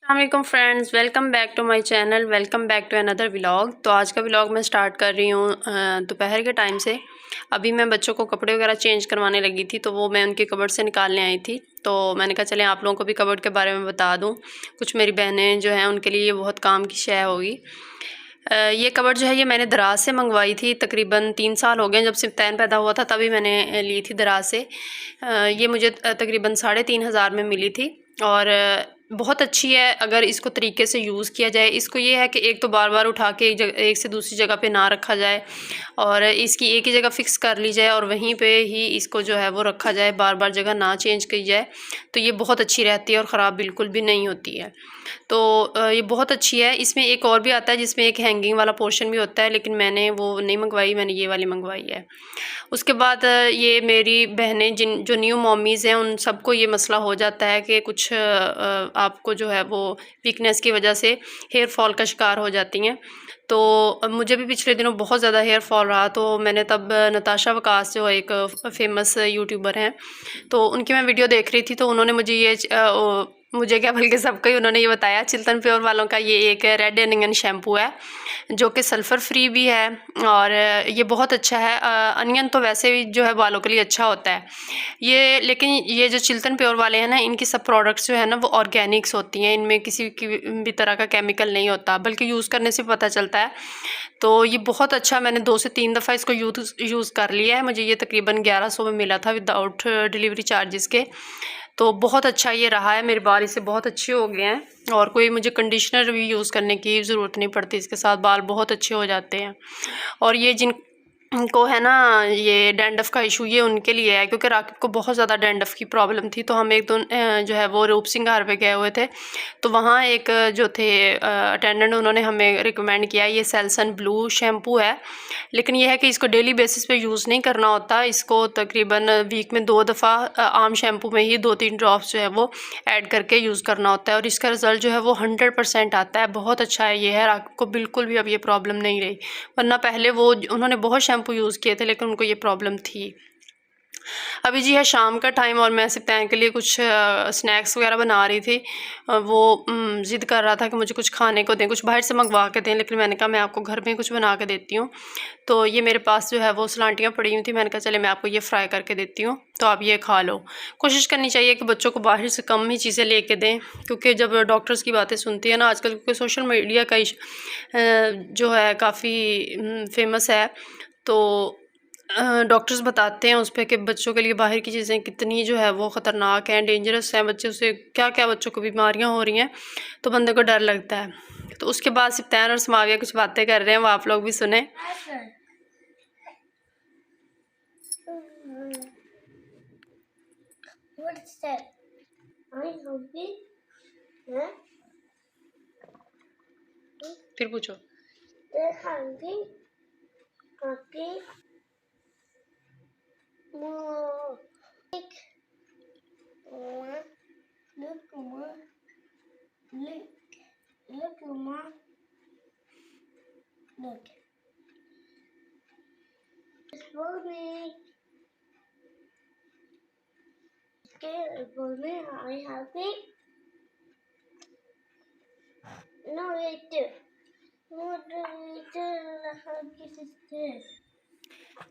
अस्सलामुअलैकुम friends, welcome back to my channel, welcome back to another vlog. तो आज का व्लॉग मैं स्टार्ट कर रही हूँ दोपहर के टाइम से। अभी मैं बच्चों को कपड़े वगैरह चेंज करवाने लगी थी, तो वो मैं उनके कबर्ड से निकालने आई थी। तो मैंने कहा चलें आप लोगों को भी कबर्ड के बारे में बता दूँ। कुछ मेरी बहनें जो हैं उनके लिए ये बहुत काम की शय होगी। ये कबर्ड जो है ये मैंने दराज से मंगवाई थी। तकरीबन 3 साल हो गए, जब सिफ्तैन पैदा हुआ था तभी मैंने ली थी दराज से। ये मुझे तकरीबन 3,500 में मिली थी और बहुत अच्छी है अगर इसको तरीके से यूज़ किया जाए। इसको ये है कि एक तो बार बार उठा के एक से दूसरी जगह पे ना रखा जाए और इसकी एक ही जगह फ़िक्स कर ली जाए और वहीं पे ही इसको जो है वो रखा जाए, बार बार जगह ना चेंज की जाए। तो ये बहुत अच्छी रहती है और ख़राब बिल्कुल भी नहीं होती है। तो ये बहुत अच्छी है। इसमें एक और भी आता है जिसमें एक हैंगिंग वाला पोर्शन भी होता है, लेकिन मैंने वो नहीं मंगवाई, मैंने ये वाली मंगवाई है। उसके बाद ये मेरी बहनें जो न्यू मॉमीज़ हैं उन सबको ये मसला हो जाता है कि कुछ आपको जो है वो वीकनेस की वजह से हेयर फॉल का शिकार हो जाती हैं। तो मुझे भी पिछले दिनों बहुत ज़्यादा हेयर फॉल रहा, तो मैंने तब नताशा वकास जो एक फ़ेमस यूट्यूबर हैं, तो उनकी मैं वीडियो देख रही थी। तो उन्होंने मुझे ये मुझे क्या बल्कि सबको ही उन्होंने ये बताया, चिल्तन प्योर वालों का ये एक रेड अनियन शैम्पू है जो कि सल्फ़र फ्री भी है और ये बहुत अच्छा है। अनियन तो वैसे भी जो है बालों के लिए अच्छा होता है ये, लेकिन ये जो चिल्तन प्योर वाले हैं ना, इनकी सब प्रोडक्ट्स जो है ना वो ऑर्गेनिक्स होती हैं। इनमें किसी की भी तरह का केमिकल नहीं होता, बल्कि यूज़ करने से पता चलता है। तो ये बहुत अच्छा, मैंने 2 से 3 दफ़ा इसको यूज़ कर लिया है। मुझे ये तकरीबन 1100 में मिला था विदाउट डिलीवरी चार्जेस के। तो बहुत अच्छा ये रहा है, मेरे बाल इससे बहुत अच्छे हो गए हैं और कोई मुझे कंडीशनर भी यूज़ करने की ज़रूरत नहीं पड़ती। इसके साथ बाल बहुत अच्छे हो जाते हैं। और ये जिनको है ना ये डैंड्रफ का इशू, ये उनके लिए है, क्योंकि राकिब को बहुत ज़्यादा डैंड्रफ की प्रॉब्लम थी। तो हम एक दिन जो है वो रूप सिंगार पे गए हुए थे, तो वहाँ एक जो थे अटेंडेंट, उन्होंने हमें रिकमेंड किया ये सेल्सन ब्लू शैम्पू है। लेकिन यह है कि इसको डेली बेसिस पे यूज़ नहीं करना होता। इसको तकरीबन वीक में 2 दफ़ा आम शैम्पू में ही 2-3 ड्रॉप्स जो है वो ऐड करके यूज़ करना होता है और इसका रिज़ल्ट जो है वो 100% आता है। बहुत अच्छा है ये है, आपको बिल्कुल भी अब ये प्रॉब्लम नहीं रही। वरना पहले वो उन्होंने बहुत शैम्पू यूज़ किए थे लेकिन उनको ये प्रॉब्लम थी। अभी जी है शाम का टाइम और मैं सिफ्तैन के लिए कुछ स्नैक्स वगैरह बना रही थी। वो ज़िद कर रहा था कि मुझे कुछ खाने को दें, कुछ बाहर से मंगवा के दें, लेकिन मैंने कहा मैं आपको घर में कुछ बना के देती हूँ। तो ये मेरे पास जो है वो सलांटियाँ पड़ी हुई थी, मैंने कहा चले मैं आपको ये फ्राई करके देती हूँ, तो आप ये खा लो। कोशिश करनी चाहिए कि बच्चों को बाहर से कम ही चीज़ें लेके दें, क्योंकि जब डॉक्टर्स की बातें सुनती है ना आजकल, क्योंकि सोशल मीडिया का जो है काफ़ी फेमस है, तो डॉक्टर्स बताते हैं उस पे कि बच्चों के लिए बाहर की चीज़ें कितनी जो है वो ख़तरनाक हैं, डेंजरस हैं। बच्चों से क्या क्या बच्चों को बीमारियां हो रही हैं, तो बंदे को डर लगता है। तो उसके बाद सिफ्तैन और समाविया कुछ बातें कर रहे हैं, वो आप लोग भी सुने। फिर पूछो। Look. For me. Okay, for me, are you happy? No, wait. What happy sister?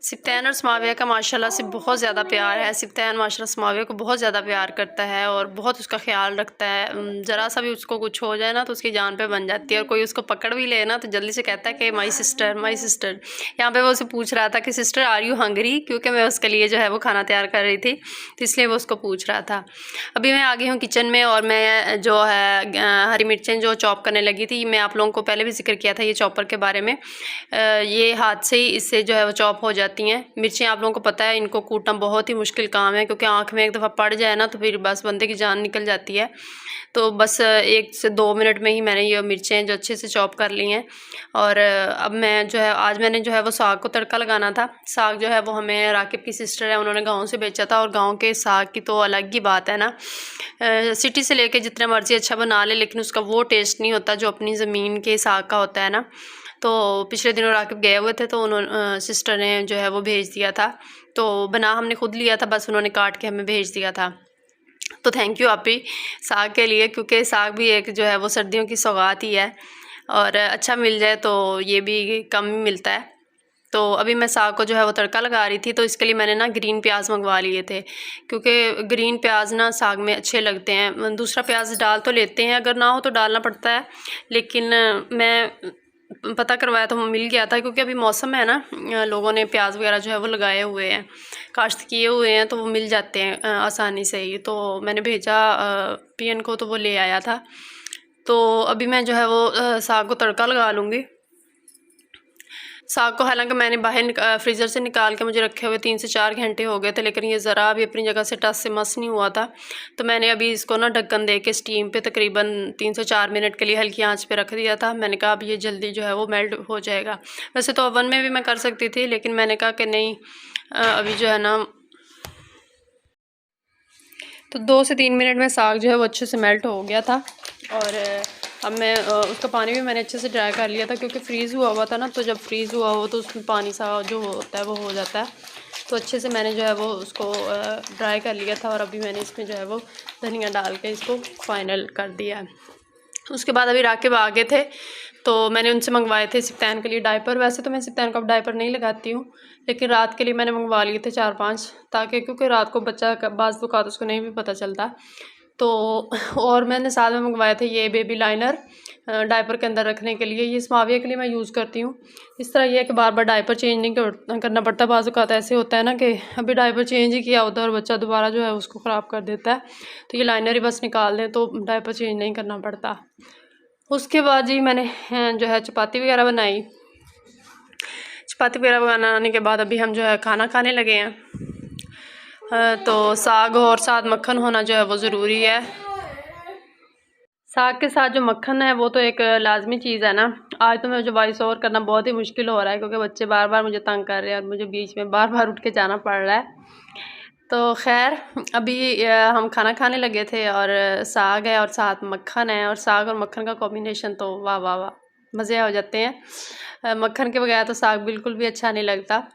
सिफ्तैन और समाविया का माशाल्लाह से बहुत ज़्यादा प्यार है। सिफ्तैन माशाल्लाह समाविया को बहुत ज़्यादा प्यार करता है और बहुत उसका ख्याल रखता है। ज़रा सा भी उसको कुछ हो जाए ना तो उसकी जान पे बन जाती है, और कोई उसको पकड़ भी ले ना तो जल्दी से कहता है कि माई सिस्टर, माई सिस्टर। यहाँ पे वो उसे पूछ रहा था कि सिस्टर आर यू हंगरी, क्योंकि मैं उसके लिए जो है वो खाना तैयार कर रही थी, तो इसलिए वो उसको पूछ रहा था। अभी मैं आ गई हूँ किचन में और मैं जो है हरी मिर्चें जो चॉप करने लगी थी। मैं आप लोगों को पहले भी जिक्र किया था ये चॉपर के बारे में। ये हाथ से ही इससे जो है वो चॉप हो जाती हैं मिर्चें। आप लोगों को पता है इनको कूटना बहुत ही मुश्किल काम है, क्योंकि आँख में एक दफ़ा पड़ जाए ना तो फिर बस बंदे की जान निकल जाती है। तो बस 1 से 2 मिनट में ही मैंने ये मिर्चें जो अच्छे से चॉप कर ली हैं। और अब मैं जो है आज मैंने जो है वो साग को तड़का लगाना था। साग जो है वो हमें राकिब की सिस्टर है, उन्होंने गाँव से बेचा था, और गाँव के साग की तो अलग ही बात है ना। सिटी से लेके जितना मर्ज़ी अच्छा बना ले, लेकिन उसका वो टेस्ट नहीं होता जो अपनी ज़मीन के साग का होता है ना। तो पिछले दिनों राकिब गए हुए थे, तो उन्होंने सिस्टर ने जो है वो भेज दिया था, तो बना हमने खुद लिया था, बस उन्होंने काट के हमें भेज दिया था। तो थैंक यू आप भी साग के लिए, क्योंकि साग भी एक जो है वो सर्दियों की सौगात ही है, और अच्छा मिल जाए तो ये भी कम ही मिलता है। तो अभी मैं साग को जो है वो तड़का लगा रही थी, तो इसके लिए मैंने ना ग्रीन प्याज मंगवा लिए थे, क्योंकि ग्रीन प्याज ना साग में अच्छे लगते हैं। दूसरा प्याज डाल तो लेते हैं, अगर ना हो तो डालना पड़ता है, लेकिन मैं पता करवाया तो मिल गया था, क्योंकि अभी मौसम है ना, लोगों ने प्याज वगैरह जो है वो लगाए हुए हैं, काश्त किए हुए हैं, तो वो मिल जाते हैं आसानी से ही। तो मैंने भेजा पीएन को, तो वो ले आया था। तो अभी मैं जो है वो साग को तड़का लगा लूँगी। साग को हालांकि मैंने बाहर फ्रीज़र से निकाल के मुझे रखे हुए 3 से 4 घंटे हो गए थे, लेकिन ये ज़रा भी अपनी जगह से टस से मस नहीं हुआ था। तो मैंने अभी इसको ना ढक्कन दे के स्टीम पे तकरीबन 3 से 4 मिनट के लिए हल्की आंच पे रख दिया था। मैंने कहा अब ये जल्दी जो है वो मेल्ट हो जाएगा। वैसे तो ओवन में भी मैं कर सकती थी, लेकिन मैंने कहा कि नहीं, अभी जो है ना, तो 2 से 3 मिनट में साग जो है वो अच्छे से मेल्ट हो गया था। और अब मैं उसका पानी भी मैंने अच्छे से ड्राई कर लिया था, क्योंकि फ्रीज़ हुआ था ना, तो जब फ्रीज़ हुआ हो तो उसमें पानी सा जो होता है वो हो जाता है। तो अच्छे से मैंने जो है वो उसको ड्राई कर लिया था, और अभी मैंने इसमें जो है वो धनिया डाल के इसको फाइनल कर दिया है। उसके बाद अभी राकिब आ गए थे, तो मैंने उनसे मंगवाए थे सिप्तान के लिए डायपर। वैसे तो मैं सिप्तान को अब डायपर नहीं लगाती हूँ, लेकिन रात के लिए मैंने मंगवा लिए थे 4-5, ताकि क्योंकि रात को बच्चा बाज़ औक़ात उसको नहीं भी पता चलता। तो और मैंने साथ में मंगवाए थे ये बेबी लाइनर डायपर के अंदर रखने के लिए। ये स्माविया के लिए मैं यूज़ करती हूँ। इस तरह ये है कि बार बार डायपर चेंज नहीं करना पड़ता। बाज़ औक़ात ऐसे होता है ना कि अभी डायपर चेंज ही किया होता है और बच्चा दोबारा जो है उसको ख़राब कर देता है, तो ये लाइनर ही बस निकाल दें तो डायपर चेंज नहीं करना पड़ता। उसके बाद जी मैंने जो है चपाती वगैरह बनाई। चपाती वगैरह बनाने के बाद अभी हम जो है खाना खाने लगे हैं। तो साग और साथ मक्खन होना जो है वो ज़रूरी है। साग के साथ जो मक्खन है वो तो एक लाजमी चीज़ है ना। आज तो मैं जो वॉइस ओवर करना बहुत ही मुश्किल हो रहा है, क्योंकि बच्चे बार बार मुझे तंग कर रहे हैं और मुझे बीच में बार बार उठ के जाना पड़ रहा है। तो खैर अभी हम खाना खाने लगे थे, और साग है और साथ मक्खन है, और साग और मक्खन का कॉम्बिनेशन तो वाह वाह वाह, मज़े हो जाते हैं। मक्खन के बगैर तो साग बिल्कुल भी अच्छा नहीं लगता।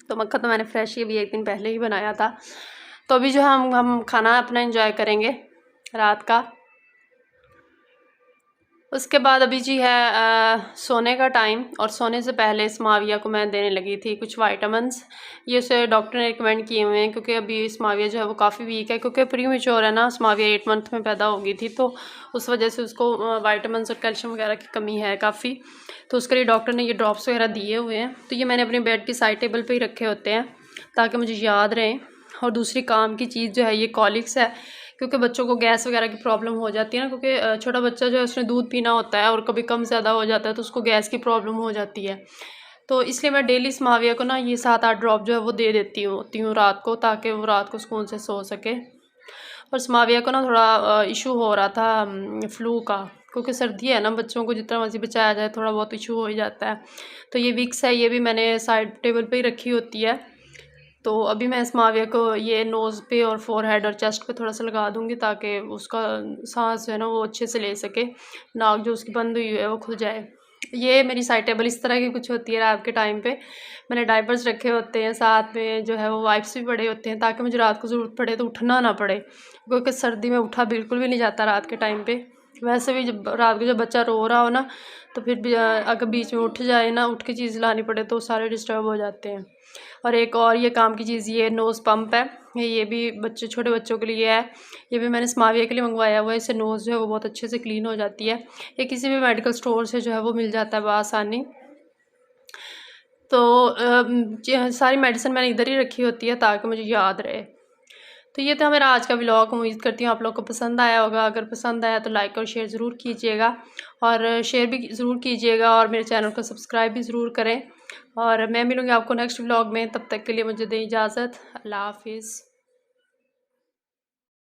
तो मक्खन तो मैंने फ्रेश ही अभी एक दिन पहले ही बनाया था। तो अभी जो हम खाना अपना एंजॉय करेंगे रात का। उसके बाद अभी जी है सोने का टाइम, और सोने से पहले स्माविया को मैं देने लगी थी कुछ वाइटामिन्स। ये उसे डॉक्टर ने रिकमेंड किए हुए हैं, क्योंकि अभी स्माविया जो है वो काफ़ी वीक है, क्योंकि प्री मैच्योर है ना। स्माविया 8 मंथ में पैदा हो गई थी, तो उस वजह से उसको वाइटामिन्स और कैल्शियम वगैरह की कमी है काफ़ी। तो उसके लिए डॉक्टर ने ये ड्रॉप्स वगैरह दिए हुए हैं। तो ये मैंने अपने बेड की साइड टेबल पर ही रखे होते हैं, ताकि मुझे याद रहें। और दूसरी काम की चीज़ जो है ये कॉलिक्स है, क्योंकि बच्चों को गैस वगैरह की प्रॉब्लम हो जाती है ना, क्योंकि छोटा बच्चा जो है उसने दूध पीना होता है, और कभी कम ज़्यादा हो जाता है तो उसको गैस की प्रॉब्लम हो जाती है। तो इसलिए मैं डेली स्माविया को ना ये 7-8 ड्रॉप जो है वो दे देती हूँ रात को, ताकि वो रात को सुकून से सो सके। और स्माविया को ना थोड़ा इशू हो रहा था फ्लू का, क्योंकि सर्दी है ना, बच्चों को जितना मर्जी बचाया जाए थोड़ा बहुत इशू हो ही जाता है। तो ये विक्स है, ये भी मैंने साइड टेबल पर ही रखी होती है। तो अभी मैं स्माविया को ये नोज़ पे और फोरहेड और चेस्ट पे थोड़ा सा लगा दूंगी, ताकि उसका सांस जो है ना वो अच्छे से ले सके, नाक जो उसकी बंद हुई है वो खुल जाए। ये मेरी साइड टेबल इस तरह की कुछ होती है रात के टाइम पे। मैंने डाइपर्स रखे होते हैं, साथ में जो है वो वाइप्स भी पड़े होते हैं, ताकि मुझे रात को ज़रूरत पड़े तो उठना ना पड़े, क्योंकि सर्दी में उठा बिल्कुल भी नहीं जाता रात के टाइम पे। वैसे भी जब रात को जब बच्चा रो रहा हो ना, तो फिर भी अगर बीच में उठ जाए ना, उठ के चीज़ लानी पड़े, तो सारे डिस्टर्ब हो जाते हैं। और एक और ये काम की चीज़, ये नोज़ पंप है, ये भी छोटे बच्चों के लिए है। ये भी मैंने स्माविया के लिए मंगवाया हुआ है। इससे नोज़ जो है वो बहुत अच्छे से क्लीन हो जाती है। ये किसी भी मेडिकल स्टोर से जो है वो मिल जाता है बआसानी। तो सारी मेडिसिन मैंने इधर ही रखी होती है, ताकि मुझे याद रहे। तो ये था मेरा आज का व्लॉग। उम्मीद करती हूँ आप लोग को पसंद आया होगा। अगर पसंद आया तो लाइक और शेयर ज़रूर कीजिएगा, और शेयर भी ज़रूर कीजिएगा, और मेरे चैनल को सब्सक्राइब भी ज़रूर करें। और मैं मिलूँगी आपको नेक्स्ट व्लॉग में। तब तक के लिए मुझे दें इजाज़त। अल्लाह हाफिज़।